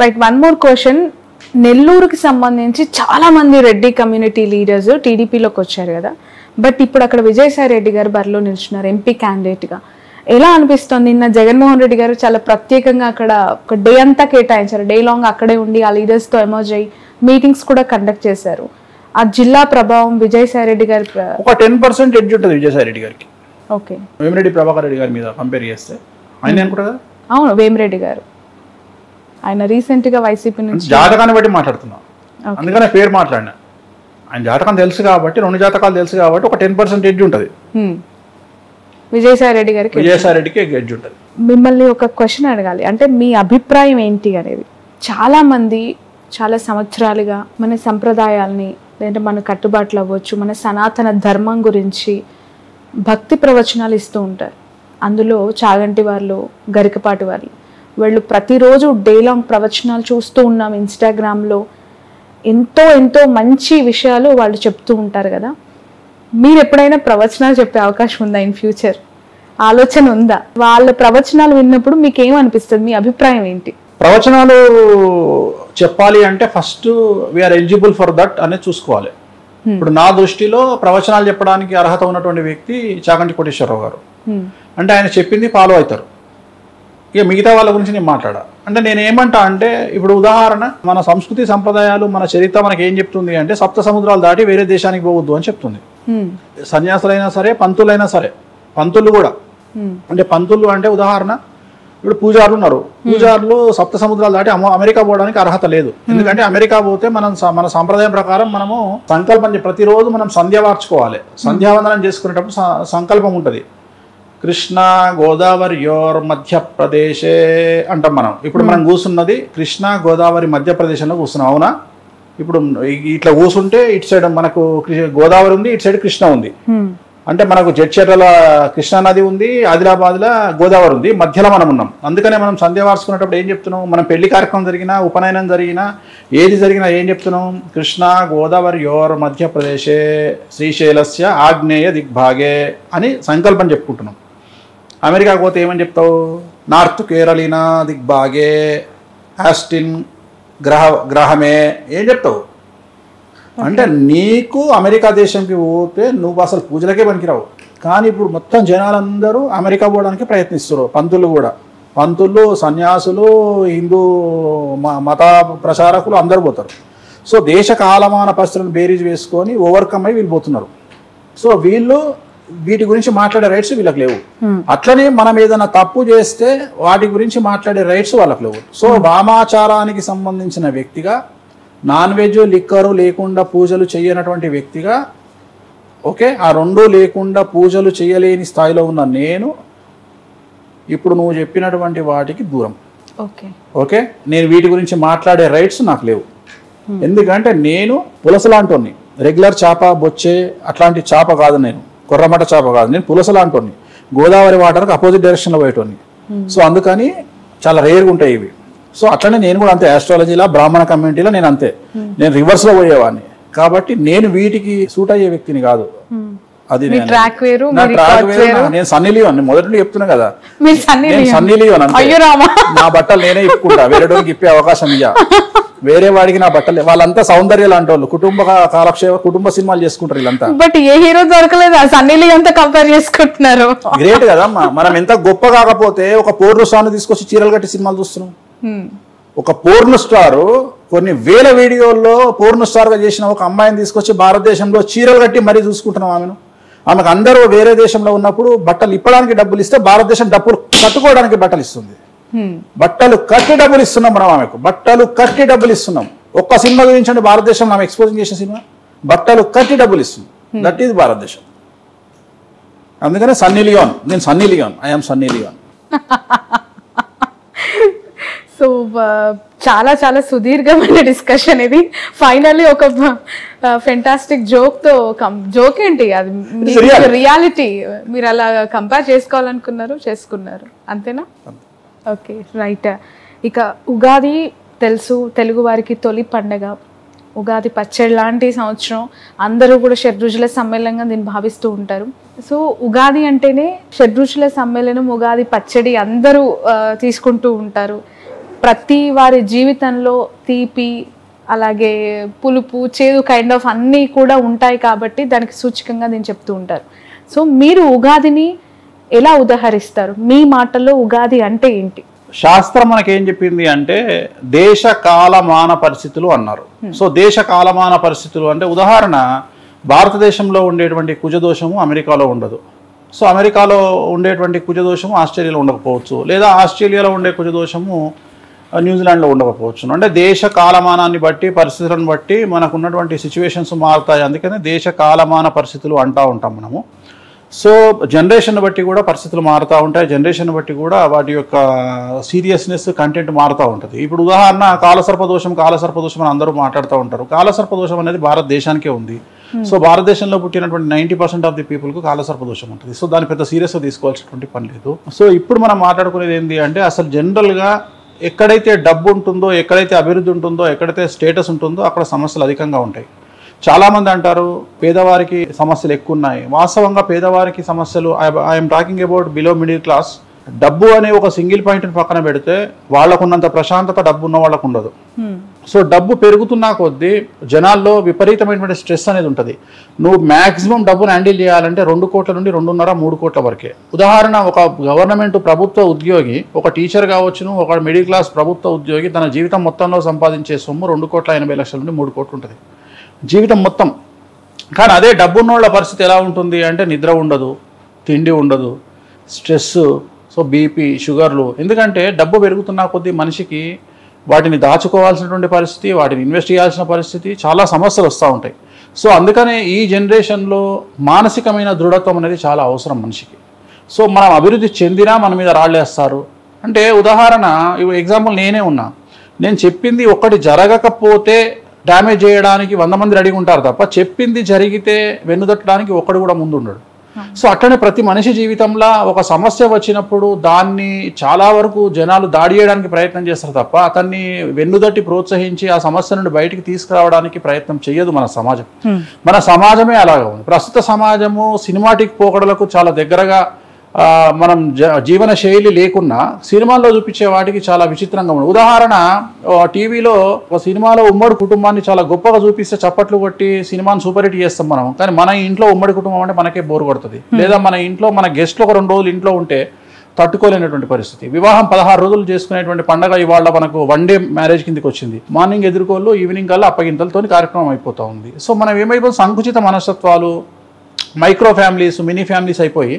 Right, one more question. నెల్లూరుకి సంబంధించి చాలా మంది రెడ్డి కమ్యూనిటీ లీడర్స్ టీడీపీలోకి వచ్చారు కదా, బట్ ఇప్పుడు అక్కడ విజయసాయి రెడ్డి గారు బరిలో నిల్చున్నారు ఎంపీ క్యాండిడేట్గా. ఎలా అనిపిస్తుంది? నిన్న జగన్మోహన్ రెడ్డి గారు చాలా ప్రత్యేకంగా అక్కడ ఒక డే అంతా కేటాయించారు, డే లాంగ్ అక్కడే ఉండి ఆ లీడర్స్తో ఎమర్జ్ అయ్యి మీటింగ్స్ కూడా కండక్ట్ చేశారు. ఆ జిల్లా ప్రభావం విజయసాయి రెడ్డి గారి ఒక 10% ఎడ్జ్ ఉంటుంది విజయసాయి రెడ్డి గారికి. ఓకే, వేమిరెడ్డి ప్రభాకర్ రెడ్డి గారి మీద కంపేర్ చేస్తే ఆయన అనుకుంటా కదా. అవును, వేమిరెడ్డి గారు ఆయన రీసెంట్ గా వైసీపీ నుంచి జాతకాన్ని బట్టి మాట్లాడుతున్నాం, అందుకనే పేరు మాట్లాడినా. ఆయన జాతకం తెలుసు కాబట్టి, 2 జాతకాలు తెలుసు కాబట్టి ఒక 10% ఎడ్జ్ ఉంటుంది విజయసాయి రెడ్డి గారికి. విజయసాయి రెడ్డికి ఎడ్జ్ ఉంటుంది. మిమ్మల్ని ఒక క్వశ్చన్ అడగాలి, అంటే మీ అభిప్రాయం ఏంటి అనేది. చాలా మంది చాలా సంవత్సరాలుగా మన సంప్రదాయాల్ని లేదంటే మన కట్టుబాట్లు అవ్వచ్చు, మన సనాతన ధర్మం గురించి భక్తి ప్రవచనాలు ఇస్తూ ఉంటారు. అందులో చాగంటి వాళ్ళు, గరికపాటి వాళ్ళు ప్రతిరోజు డే లాంగ్ ప్రవచనాలు చూస్తూ ఉన్నాం ఇన్స్టాగ్రామ్లో. ఎంతో ఎంతో మంచి విషయాలు వాళ్ళు చెప్తూ ఉంటారు కదా. మీరు ఎప్పుడైనా ప్రవచనాలు చెప్పే అవకాశం ఉందా ఇన్ ఫ్యూచర్? ఆలోచన ఉందా? వాళ్ళ ప్రవచనాలు విన్నప్పుడు మీకు ఏమనిపిస్తుంది? మీ అభిప్రాయం ఏంటి? ప్రవచనాలు చెప్పాలి అంటే first we are eligible for that అనేది చూసుకోవాలి. ఇప్పుడు నా దృష్టిలో ప్రవచనాలు చెప్పడానికి అర్హత ఉన్నటువంటి వ్యక్తి చాగంటి కోటేశ్వరరావు గారు. అంటే ఆయన చెప్పింది ఫాలో అవుతారు. ఇక మిగతా వాళ్ళ గురించి నేను మాట్లాడా. అంటే నేను ఏమంటా అంటే, ఇప్పుడు ఉదాహరణ, మన సంస్కృతి సంప్రదాయాలు, మన చరిత్ర మనకి ఏం చెప్తుంది అంటే, సప్త సముద్రాలు దాటి వేరే దేశానికి పోవద్దు అని చెప్తుంది. సన్యాసులైనా సరే, పంతులైనా సరే, పంతులు కూడా. అంటే పంతులు అంటే ఉదాహరణ, ఇప్పుడు పూజారులు ఉన్నారు, పూజారులు సప్త సముద్రాలు దాటి అమెరికా పోవడానికి అర్హత లేదు. ఎందుకంటే అమెరికా పోతే మన సాంప్రదాయం ప్రకారం మనము సంకల్పం, ప్రతిరోజు మనం సంధ్య వార్చుకోవాలి. సంధ్యావందనం చేసుకునేటప్పుడు సంకల్పం ఉంటుంది. కృష్ణ గోదావరియోర్ మధ్యప్రదేశే అంటాం మనం. ఇప్పుడు మనం కూర్చున్నది కృష్ణ గోదావరి మధ్యప్రదేశ్లో కూర్చున్నాం, అవునా? ఇప్పుడు ఇట్లా కూర్చుంటే ఇటు సైడ్ మనకు గోదావరి ఉంది, ఇటు సైడ్ కృష్ణ ఉంది. అంటే మనకు జడ్చర్ల కృష్ణా నది ఉంది, ఆదిలాబాద్లో గోదావరి ఉంది, మధ్యలో మనం ఉన్నాం. అందుకనే మనం సంధ్య వార్చుకునేటప్పుడు ఏం చెప్తున్నాం? మనం పెళ్లి కార్యక్రమం జరిగినా, ఉపనయనం జరిగినా, ఏది జరిగినా ఏం చెప్తున్నాం? కృష్ణ గోదావరియోర్ మధ్యప్రదేశే శ్రీశైలస్య ఆగ్నేయ దిగ్భాగే అని సంకల్పం చెప్పుకుంటున్నాం. అమెరికాకు పోతే ఏమని చెప్తావు? నార్త్ కేరళీనా దిగ్భాగే ఆస్టిన్ గ్రహమే ఏం చెప్తావు? అంటే నీకు అమెరికా దేశంకి పోతే నువ్వు అసలు పూజలకే పనికిరావు. కానీ ఇప్పుడు మొత్తం జనాలందరూ అమెరికా పోవడానికి ప్రయత్నిస్తారు. పంతులు కూడా, పంతులు, సన్యాసులు, హిందూ మత ప్రచారకులు అందరూ పోతారు. సో దేశ కాలమాన పరిస్థితులను బేరీజ్ వేసుకొని ఓవర్కమ్ అయ్యి వీళ్ళు పోతున్నారు. సో వీటి గురించి మాట్లాడే రైట్స్ వీళ్ళకి లేవు. అట్లనే మనం ఏదైనా తప్పు చేస్తే వాటి గురించి మాట్లాడే రైట్స్ వాళ్ళకి లేవు. సో వామాచారానికి సంబంధించిన వ్యక్తిగా, నాన్ వెజ్ లిక్కరు లేకుండా పూజలు చేయనటువంటి వ్యక్తిగా, ఓకే, ఆ రెండూ లేకుండా పూజలు చేయలేని స్థాయిలో ఉన్న నేను ఇప్పుడు నువ్వు చెప్పినటువంటి వాటికి దూరం. ఓకే, నేను వీటి గురించి మాట్లాడే రైట్స్ నాకు లేవు. ఎందుకంటే నేను పులసలాంటోని, రెగ్యులర్ చేప, బొచ్చే అట్లాంటి చేప కాదు, నేను కొర్రమట చేప కాదు, నేను పులసలాంటోని, గోదావరి వాటర్కి అపోజిట్ డైరెక్షన్లో పోయేటోని. సో అందుకని చాలా రేర్గా ఉంటాయి ఇవి. సో అట్లనే నేను కూడా అంతే, ఆస్ట్రాలజీలో బ్రాహ్మణ కమ్యూనిటీలో నేను అంతే, నేను రివర్స్లో పోయేవాడిని. కాబట్టి నేను వీటికి సూట్ అయ్యే వ్యక్తిని కాదు. అది నేను సన్నీ లియోన్ మొదటి చెప్తున్నా కదా, నేను సన్నీ లియోన్ అంటే నా బట్టలు నేనే ఇప్పుకుంటా, వేరేటోకి ఇప్పే అవకాశం ఇయ్యా. వేరే వాడికి నా బట్టలు, వాళ్ళంతా సౌందర్య లాంటి వాళ్ళు, కుటుంబ కాలక్షేమ, కుటుంబ సినిమాలు చేసుకుంటారు వీళ్ళంతా. బట్ ఏ హీరో దొరకలేదు, సన్నీ లియోన్ తో కంపేర్ చేసుకుంటున్నారు. గ్రేట్ కదమ్మా. మనం ఎంత గొప్ప కాకపోతే ఒక పోర్ను స్టార్ తీసుకొచ్చి చీరలు కట్టి సినిమాలు చూస్తున్నాం. ఒక పోర్ను స్టార్ కొన్ని వేల వీడియోల్లో పోర్ను స్టార్ గా చేసిన ఒక అమ్మాయిని తీసుకొచ్చి భారతదేశంలో చీరలు కట్టి మరీ చూసుకుంటున్నాం ఆమెను. ఆమెకు అందరూ వేరే దేశంలో ఉన్నప్పుడు బట్టలు ఇప్పడానికి డబ్బులు ఇస్తే భారతదేశం డబ్బులు కట్టుకోవడానికి బట్టలు ఇస్తుంది. బట్టలు కట్టి డబ్బులు ఇస్తున్నాం మనం ఆమెకు, బట్టలు కట్టి డబ్బులు ఇస్తున్నాం. ఒక్క సినిమా గురించి భారతదేశంలో ఆమె ఎక్స్పోజింగ్ చేసిన సినిమా బట్టలు కట్టి డబ్బులు ఇస్తుంది. దట్ ఈజ్ భారతదేశం. అందుకనే సన్నీ లియోన్, నేను Sunny Leone, I'm Sunny Leone. So చాలా చాలా సుదీర్ఘమైన డిస్కషన్ ఇది. ఫైనల్లీ ఒక ఫెంటాస్టిక్ జోక్ ఏంటి అది, రియాలిటీ మీరు అలా కంపేర్ చేసుకున్నారు అంతేనా? Okay, right. ఇక ఉగాది తెలుసు, తెలుగు వారికి తొలి పండగ. ఉగాది పచ్చడి లాంటి సంవత్సరం, అందరూ కూడా షడ్రుచుల సమ్మేళనంగా దీన్ని భావిస్తూ ఉంటారు. సో ఉగాది అంటేనే షడ్రుచుల సమ్మేళనం, ఉగాది పచ్చడి అందరూ తీసుకుంటూ ఉంటారు. ప్రతి వారి జీవితంలో తీపి అలాగే పులుపు చేదు కైండ్ ఆఫ్ అన్నీ కూడా ఉంటాయి కాబట్టి దానికి సూచకంగా నేను చెప్తూ ఉంటారు. సో మీరు ఉగాదిని ఎలా ఉదాహరిస్తారు? మీ మాటల్లో ఉగాది అంటే ఏంటి? శాస్త్రం మనకేం చెప్పింది అంటే దేశ కాలమాన పరిస్థితులు అన్నారు. సో దేశ కాలమాన పరిస్థితులు అంటే ఉదాహరణ భారతదేశంలో ఉండేటువంటి కుజదోషము అమెరికాలో ఉండదు. సో అమెరికాలో ఉండేటువంటి కుజదోషము ఆస్ట్రేలియాలో ఉండకపోవచ్చు, లేదా ఆస్ట్రేలియాలో ఉండే కుజదోషము న్యూజిలాండ్లో ఉండకపోవచ్చు. అంటే దేశ కాలమానాన్ని బట్టి పరిస్థితులను బట్టి మనకు ఉన్నటువంటి సిచ్యువేషన్స్ మారుతాయి. అందుకనే దేశ కాలమాన పరిస్థితులు అంటూ ఉంటాం మనము. సో జనరేషన్ బట్టి కూడా పరిస్థితులు మారుతూ ఉంటాయి, జనరేషన్ బట్టి కూడా వాటి యొక్క సీరియస్నెస్ కంటెంట్ మారుతూ ఉంటుంది. ఇప్పుడు ఉదాహరణ కాలసర్పదోషం అని అందరూ మాట్లాడుతూ ఉంటారు. కాలసర్పదోషం అనేది భారతదేశానికే ఉంది. సో భారతదేశంలో పుట్టినటువంటి 90% ఆఫ్ ది పీపుల్కు కాలసర్పదోషం ఉంటుంది. సో దాన్ని పెద్ద సీరియస్గా తీసుకోవాల్సినటువంటి పని లేదు. సో ఇప్పుడు మనం మాట్లాడుకునేది ఏంటి అంటే అసలు జనరల్గా ఎక్కడైతే డబ్బు ఉంటుందో, ఎక్కడైతే అభివృద్ధి ఉంటుందో, ఎక్కడైతే స్టేటస్ ఉంటుందో అక్కడ సమస్యలు అధికంగా ఉంటాయి. చాలామంది అంటారు పేదవారికి సమస్యలు ఎక్కువ ఉన్నాయి. వాస్తవంగా పేదవారికి సమస్యలు I'm talking about below middle class. డబ్బు అనే ఒక సింగిల్ పాయింట్ని పక్కన పెడితే వాళ్ళకున్నంత ప్రశాంతత డబ్బు ఉన్న వాళ్ళకు ఉండదు. సో డబ్బు పెరుగుతున్నా కొద్దీ జనాల్లో విపరీతమైనటువంటి స్ట్రెస్ అనేది ఉంటుంది. నువ్వు మ్యాక్సిమం డబ్బును హ్యాండిల్ చేయాలంటే 2 కోట్ల నుండి 2.5-3 కోట్ల వరకే. ఉదాహరణ ఒక గవర్నమెంట్ ప్రభుత్వ ఉద్యోగి, ఒక టీచర్ కావచ్చును, ఒక మిడిల్ క్లాస్ ప్రభుత్వ ఉద్యోగి తన జీవితం మొత్తంలో సంపాదించే సొమ్ము 2,80,00,000 నుండి 3 కోట్లు ఉంటుంది జీవితం మొత్తం. కానీ అదే డబ్బున్నోళ్ళ పరిస్థితి ఎలా ఉంటుంది అంటే నిద్ర ఉండదు, తిండి ఉండదు, స్ట్రెస్, సో బీపీ, షుగర్లు. ఎందుకంటే డబ్బు పెరుగుతున్న కొద్దీ మనిషికి వాటిని దాచుకోవాల్సినటువంటి పరిస్థితి, వాటిని ఇన్వెస్ట్ చేయాల్సిన పరిస్థితి, చాలా సమస్యలు వస్తూ ఉంటాయి. సో అందుకనే ఈ జనరేషన్లో మానసికమైన దృఢత్వం అనేది చాలా అవసరం మనిషికి. సో మనం అభివృద్ధి చెందినా మన మీద రాళ్ళేస్తారు. అంటే ఉదాహరణ ఎగ్జాంపుల్ నేనే ఉన్నా, నేను చెప్పింది ఒక్కటి జరగకపోతే డ్యామేజ్ చేయడానికి 100 మంది రెడీగా ఉంటారు తప్ప చెప్పింది జరిగితే వెన్నుదట్టడానికి ఒక్కడు కూడా ముందు ఉండడు. సో అట్లనే ప్రతి మనిషి జీవితంలో ఒక సమస్య వచ్చినప్పుడు దాన్ని చాలా వరకు జనాలు దాడి చేయడానికి ప్రయత్నం చేస్తారు తప్ప అతన్ని వెన్నుదట్టి ప్రోత్సహించి ఆ సమస్య నుండి బయటికి తీసుకురావడానికి ప్రయత్నం చేయదు మన సమాజం. మన సమాజమే అలాగా ఉంది. ప్రస్తుత సమాజము సినిమాటిక్ పోకడలకు చాలా దగ్గరగా మనం జీవన శైలి లేకున్నా సినిమాల్లో చూపించే వాటికి చాలా విచిత్రంగా ఉంది. ఉదాహరణ టీవీలో ఒక సినిమాలో ఉమ్మడి కుటుంబాన్ని చాలా గొప్పగా చూపిస్తే చప్పట్లు కొట్టి సినిమాని సూపర్ హిట్ చేస్తాం మనం. కానీ మన ఇంట్లో ఉమ్మడి కుటుంబం అంటే మనకే బోర్ కొడుతుంది. లేదా మన ఇంట్లో మన గెస్ట్లు ఒక 2 రోజులు ఇంట్లో ఉంటే తట్టుకోలేనటువంటి పరిస్థితి. వివాహం 16 రోజులు చేసుకునేటువంటి పండగ ఇవాళ మనకు 1 డే మ్యారేజ్ కిందకి వచ్చింది. మార్నింగ్ ఎదుర్కోళ్ళు, ఈవినింగ్ కల్లా అప్పగింతలతో కార్యక్రమం అయిపోతూ ఉంది. సో మనం ఏమైపోతుంది, సంకుచిత మనస్తత్వాలు, మైక్రో ఫ్యామిలీస్, మినీ ఫ్యామిలీస్ అయిపోయి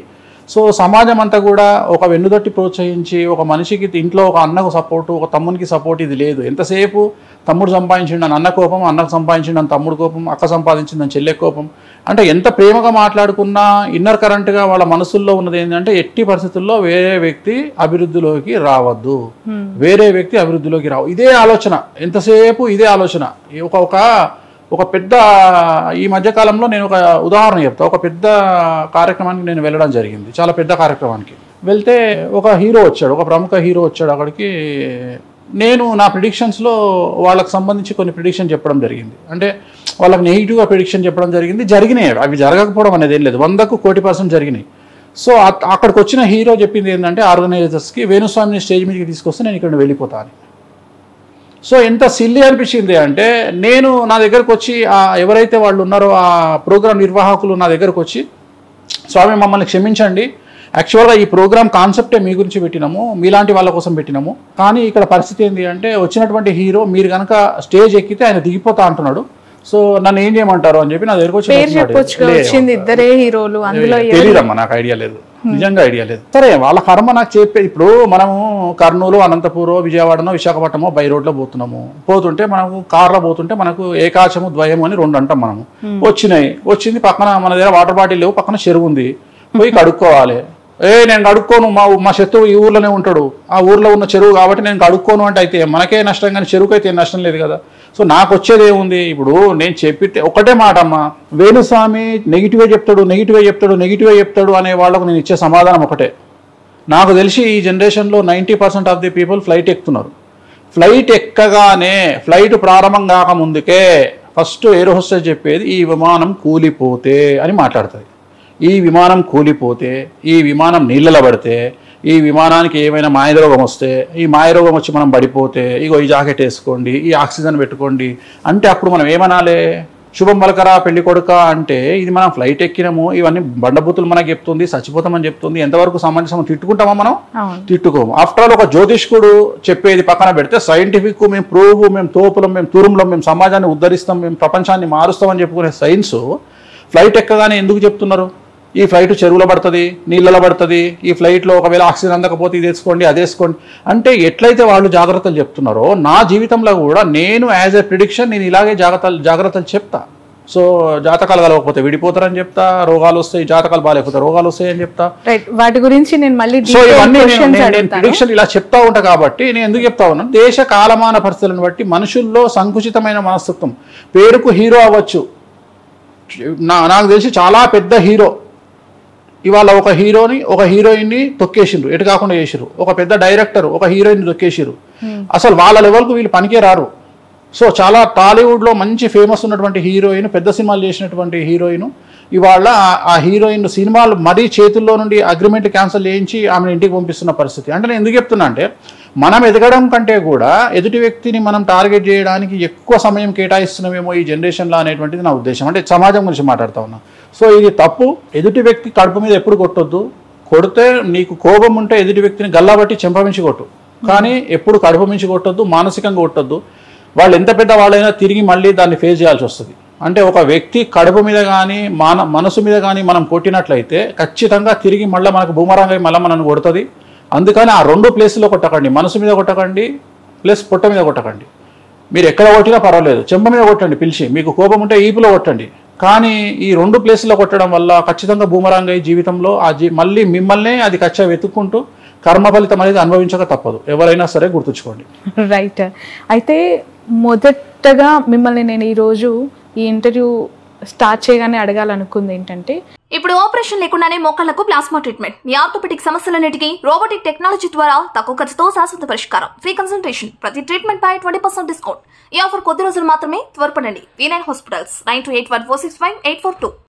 సో సమాజం అంతా కూడా ఒక వెన్నుదట్టి ప్రోత్సహించి ఒక మనిషికి ఇంట్లో ఒక అన్నకు సపోర్టు, ఒక తమ్మునికి సపోర్ట్ ఇది లేదు. ఎంతసేపు తమ్ముడు సంపాదించిండని అన్న కోపం, అన్నకు సంపాదించిండని తమ్ముడు కోపం, అక్క సంపాదించిందని చెల్లె కోపం. అంటే ఎంత ప్రేమగా మాట్లాడుకున్నా ఇన్నర్ కరెంట్గా వాళ్ళ మనసుల్లో ఉన్నది ఏంటంటే ఎట్టి పరిస్థితుల్లో వేరే వ్యక్తి అభివృద్ధిలోకి రావద్దు, వేరే వ్యక్తి అభివృద్ధిలోకి రావు. ఇదే ఆలోచన, ఎంతసేపు ఇదే ఆలోచన. ఒక పెద్ద ఈ మధ్యకాలంలో నేను ఒక ఉదాహరణ చెప్తా. ఒక పెద్ద కార్యక్రమానికి నేను వెళ్ళడం జరిగింది. చాలా పెద్ద కార్యక్రమానికి వెళ్తే ఒక హీరో వచ్చాడు, ఒక ప్రముఖ హీరో వచ్చాడు అక్కడికి. నేను నా ప్రిడిక్షన్స్లో వాళ్ళకి సంబంధించి కొన్ని ప్రిడిక్షన్ చెప్పడం జరిగింది. అంటే వాళ్ళకి నెగిటివ్గా ప్రిడిక్షన్ చెప్పడం జరిగింది. జరిగినాయి, అవి జరగకపోవడం అనేది ఏం లేదు, 100కు 1,000% జరిగినాయి. సో అక్కడికి వచ్చిన హీరో చెప్పింది ఏంటంటే ఆర్గనైజర్స్కి వేణుస్వామిని స్టేజ్ మీదకి తీసుకొస్తే నేను ఇక్కడ వెళ్ళిపోతాను. సో ఎంత సిల్లీ అనిపించింది అంటే నేను నా దగ్గరకు వచ్చి ఎవరైతే వాళ్ళు ఉన్నారో ఆ ప్రోగ్రామ్ నిర్వాహకులు నా దగ్గరకు వచ్చి, స్వామి మమ్మల్ని క్షమించండి, యాక్చువల్గా ఈ ప్రోగ్రామ్ కాన్సెప్టే మీ గురించి పెట్టినాము, మీలాంటి వాళ్ళ కోసం పెట్టినాము. కానీ ఇక్కడ పరిస్థితి ఏంటి అంటే వచ్చినటువంటి హీరో మీరు కనుక స్టేజ్ ఎక్కితే ఆయన దిగిపోతా అంటున్నాడు. సో నన్ను ఏం చేయమంటారు అని చెప్పి నా దగ్గరకు వచ్చి ఇద్దరే హీరోలు, అందులో తెలియదమ్మా, నాకు ఐడియా లేదు, నిజంగా ఐడియా లేదు. సరే వాళ్ళ కర్మ నాకు చెప్పే. ఇప్పుడు మనము కర్నూలు, అనంతపూర్, విజయవాడనో, విశాఖపట్నమో బై రోడ్లో పోతుంటే మనము కార్లో పోతుంటే మనకు ఏకాచము, ద్వయము అని 2 అంటాం మనము. వచ్చింది పక్కన మన దగ్గర వాటర్ బాటిల్ లేవు, పక్కన చెరువు ఉంది, పోయి కడుక్కోవాలి. నేను కడుక్కోను, మా శత్రువు ఈ ఊర్లోనే ఉంటాడు, ఆ ఊర్లో ఉన్న చెరువు కాబట్టి నేను కడుక్కోను అంటే అయితే మనకే నష్టం, కానీ చెరువుకి అయితే నష్టం లేదు కదా. సో నాకు వచ్చేది ఏముంది, ఇప్పుడు నేను చెప్పితే ఒకటే మాట అమ్మా, వేణుస్వామి నెగిటివ్గా చెప్తాడు అనే వాళ్ళకు నేను ఇచ్చే సమాధానం ఒకటే. నాకు తెలిసి ఈ జనరేషన్లో 90% ఆఫ్ ది పీపుల్ ఫ్లైట్ ఎక్కుతున్నారు. ఫ్లైట్ ఎక్కగానే ఫ్లైట్ ప్రారంభం కాకముందుకే ఫస్ట్ ఎయిర్ హోస్టెస్ చెప్పేది ఈ విమానం కూలిపోతే అని మాట్లాడుతుంది. ఈ విమానం కూలిపోతే, ఈ విమానం నీళ్ళలో పడితే, ఈ విమానానికి ఏమైనా మాయరోగం వస్తే, ఈ మాయరోగం వచ్చి మనం పడిపోతే ఇగో ఈ జాకెట్ వేసుకోండి, ఈ ఆక్సిజన్ పెట్టుకోండి అంటే అప్పుడు మనం ఏమనాలి? శుభం పలకరా పెళ్లి కొడుక అంటే ఇది మనం ఫ్లైట్ ఎక్కినాము, ఇవన్నీ బండబూతులు మనకు చెప్తుంది, చచ్చిపోతామని చెప్తుంది, ఎంతవరకు సమంజసం? తిట్టుకుంటామా మనం? తిట్టుకోము. ఆఫ్టర్ ఆల్ ఒక జ్యోతిష్కుడు చెప్పేది పక్కన పెడితే సైంటిఫిక్, మేము ప్రూవ్, మేము తోపులం, మేము తురుములం, మేము సమాజాన్ని ఉద్ధరిస్తాం, మేము ప్రపంచాన్ని మారుస్తామని చెప్పుకునే సైన్స్ ఫ్లైట్ ఎక్కగానే ఎందుకు చెప్తున్నారు? ఈ ఫ్లైట్ చెరువులో పడుతుంది, నీళ్ళలో పడుతుంది, ఈ ఫ్లైట్లో ఒకవేళ ఆక్సిజన్ అందకపోతే ఇది వేసుకోండి, అది వేసుకోండి అంటే ఎట్లయితే వాళ్ళు జాగ్రత్తలు చెప్తున్నారో నా జీవితంలో కూడా నేను యాజ్ ఎ ప్రిడిక్షన్ నేను ఇలాగే జాగ్రత్తలు చెప్తా. సో జాతకాలు కలవకపోతే విడిపోతారని చెప్తా, రోగాలు వస్తాయి, జాతకాలు బాగాలేకపోతే రోగాలు వస్తాయి అని చెప్తా. వాటి గురించి నేను మళ్ళీ సో ఇవన్నీ నేను ప్రిడిక్షన్ ఇలా చెప్తా ఉంటా కాబట్టి నేను ఎందుకు చెప్తా ఉన్నాను, దేశ కాలమాన పరిస్థితులను బట్టి మనుషుల్లో సంకుచితమైన మనస్తత్వం. పేరుకు హీరో అవ్వచ్చు, నాకు తెలిసి చాలా పెద్ద హీరో ఇవాళ ఒక హీరోని ఒక హీరోయిన్ని తొక్కేసిండ్రు, ఎటు కాకుండా చేసిరు. ఒక పెద్ద డైరెక్టర్ ఒక హీరోయిన్ తొక్కేసిరు. అసలు వాళ్ళ లెవెల్కు వీళ్ళు పనికే రారు. సో చాలా టాలీవుడ్లో మంచి ఫేమస్ ఉన్నటువంటి హీరోయిన్, పెద్ద సినిమాలు చేసినటువంటి హీరోయిన్ ఇవాళ ఆ హీరోయిన్ సినిమాలు మరీ చేతుల్లో నుండి అగ్రిమెంట్ క్యాన్సిల్ చేయించి ఆమెను ఇంటికి పంపిస్తున్న పరిస్థితి. అంటే నేను ఎందుకు చెప్తున్నా అంటే మనం ఎదగడం కంటే కూడా ఎదుటి వ్యక్తిని మనం టార్గెట్ చేయడానికి ఎక్కువ సమయం కేటాయిస్తున్నామేమో ఈ జనరేషన్లో అనేటువంటిది నా ఉద్దేశం. అంటే సమాజం గురించి మాట్లాడుతూ ఉన్నా. సో ఇది తప్పు. ఎదుటి వ్యక్తి కడుపు మీద ఎప్పుడు కొట్టొద్దు. కొడితే నీకు కోపం ఉంటే ఎదుటి వ్యక్తిని గల్లాబట్టి చెంపమించి కొట్టు, కానీ ఎప్పుడు కడుపు మించి కొట్టొద్దు, మానసికంగా కొట్టొద్దు. వాళ్ళు ఎంత పెద్ద వాళ్ళైనా తిరిగి మళ్ళీ దాన్ని ఫేస్ చేయాల్సి వస్తుంది. అంటే ఒక వ్యక్తి కడుపు మీద కానీ మనసు మీద కానీ మనం కొట్టినట్లయితే ఖచ్చితంగా తిరిగి మళ్ళీ మనకు బూమరాంగ్ అయి మళ్ళీ మనల్ని కొడుతుంది. అందుకని ఆ రెండు ప్లేస్లో కొట్టకండి, మనసు మీద కొట్టకండి ప్లస్ పొట్ట మీద కొట్టకండి. మీరు ఎక్కడ కొట్టినా పర్వాలేదు, చెంప మీద కొట్టండి పిలిచి, మీకు కోపం ఉంటే ఈపులో కొట్టండి. కానీ ఈ రెండు ప్లేస్లో కొట్టడం వల్ల ఖచ్చితంగా బూమరాంగ్ అయ్యి జీవితంలో మళ్ళీ మిమ్మల్నే అది కచ్చా వెతుక్కుంటూ కర్మ ఫలితం అనేది అనుభవించక తప్పదు. ఎవరైనా సరే గుర్తుంచుకోండి. రైట్. అయితే మొదటగా మిమ్మల్ని నేను ఈరోజు ఈ ఇంటర్వ్యూ స్టార్ట్ చేయగానే అడగాలనుకుంది ఏంటంటే, ఇప్పుడు ఆపరేషన్ లేకుండానే మోకాళ్లకు ప్లాస్మా ట్రీట్మెంట్, మీ ఆర్థోపెటిక్ సమస్యలన్నిటికీ రోబోటిక్ టెక్నాలజీ ద్వారా తక్కువ ఖర్చుతో శాశ్వత పరిష్కారం, ఫ్రీ కన్సల్టేషన్, ప్రతి ట్రీట్మెంట్ పై 20% డిస్కౌంట్. ఈ ఆఫర్ కొద్ది రోజులు మాత్రమే, త్వరపడండి. V9 hospitals 9281465842.